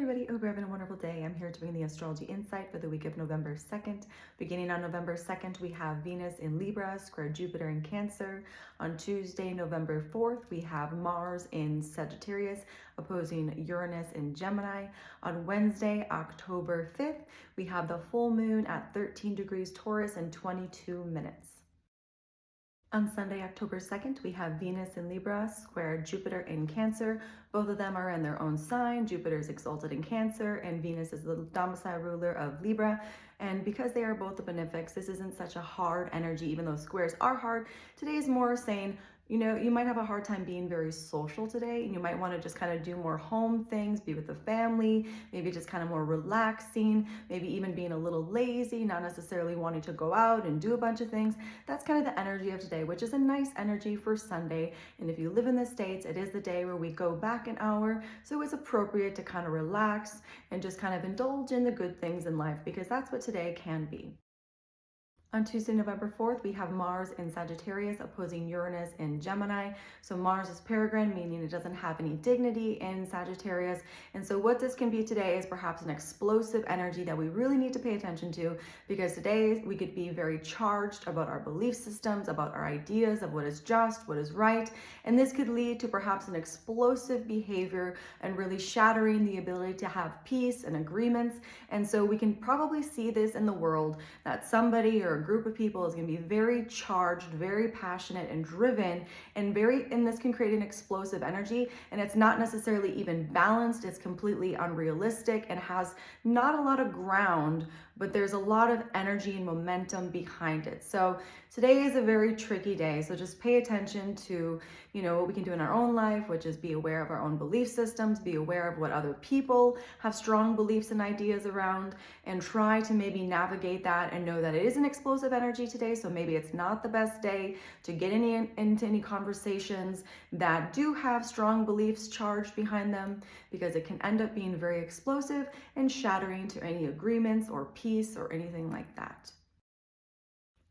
everybody, hope you're having a wonderful day. I'm here doing the Astrology Insight for the week of November 2nd. Beginning on November 2nd, we have Venus in Libra, square Jupiter in Cancer. On Tuesday, November 4th, we have Mars in Sagittarius, opposing Uranus in Gemini. On Wednesday, October 5th, we have the full moon at 13 degrees Taurus in 22 minutes. On Sunday, October 2nd, we have Venus in Libra, square Jupiter in Cancer. Both of them are in their own sign. Jupiter is exalted in Cancer, and Venus is the domicile ruler of Libra. And because they are both the benefics, this isn't such a hard energy, even though squares are hard. Today is more saying, you might have a hard time being very social today, and you might want to just kind of do more home things, be with the family, maybe just kind of more relaxing, maybe even being a little lazy, not necessarily wanting to go out and do a bunch of things. That's kind of the energy of today, which is a nice energy for Sunday. And if you live in the States, it is the day where we go back an hour. So it's appropriate to kind of relax and just kind of indulge in the good things in life, because that's what today can be. On Tuesday, November 4th, we have Mars in Sagittarius opposing Uranus in Gemini. So Mars is peregrine, meaning it doesn't have any dignity in Sagittarius. And so what this can be today is perhaps an explosive energy that we really need to pay attention to, because today we could be very charged about our belief systems, about our ideas of what is just, what is right. And this could lead to perhaps an explosive behavior and really shattering the ability to have peace and agreements. And so we can probably see this in the world, that somebody or a group of people is going to be very charged, very passionate and driven, and this can create an explosive energy, and it's not necessarily even balanced. It's completely unrealistic and has not a lot of ground, but there's a lot of energy and momentum behind it. So today is a very tricky day. So just pay attention to, what we can do in our own life, which is be aware of our own belief systems, be aware of what other people have strong beliefs and ideas around, and try to maybe navigate that and know that it is an explosive energy today. So maybe it's not the best day to get into any conversations that do have strong beliefs charged behind them, because it can end up being very explosive and shattering to any agreements or peace or anything like that.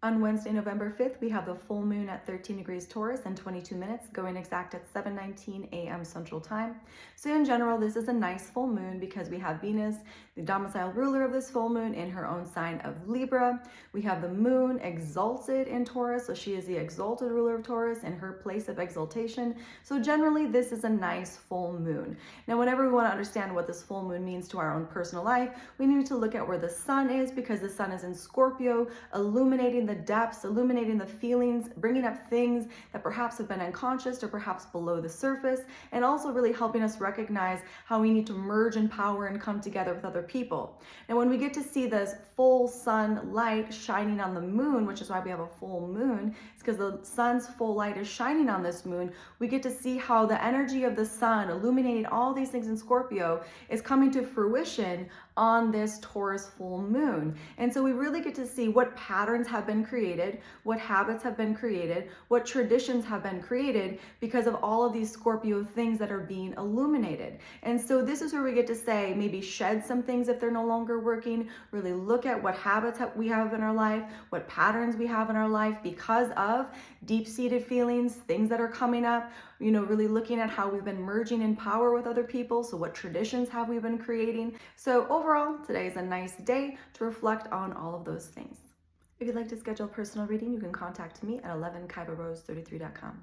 On Wednesday, November 5th, we have the full moon at 13 degrees Taurus and 22 minutes, going exact at 7:19 a.m. Central Time. So in general, this is a nice full moon because we have Venus, the domicile ruler of this full moon, in her own sign of Libra. We have the moon exalted in Taurus, so she is the exalted ruler of Taurus in her place of exaltation. So generally, this is a nice full moon. Now, whenever we want to understand what this full moon means to our own personal life, we need to look at where the sun is, because the sun is in Scorpio, illuminating the depths, illuminating the feelings, bringing up things that perhaps have been unconscious or perhaps below the surface, and also really helping us recognize how we need to merge in power and come together with other people. And when we get to see this full sun light shining on the moon, which is why we have a full moon, it's because the sun's full light is shining on this moon, we get to see how the energy of the sun illuminating all these things in Scorpio is coming to fruition on this Taurus full moon. And so we really get to see what patterns have been created, what habits have been created, what traditions have been created because of all of these Scorpio things that are being illuminated. And so this is where we get to say, maybe shed some things if they're no longer working, really look at what habits we have in our life, what patterns we have in our life because of deep-seated feelings, things that are coming up, really looking at how we've been merging in power with other people. So what traditions have we been creating? So overall, today is a nice day to reflect on all of those things. If you'd like to schedule a personal reading, you can contact me at 11kaivarose33.com.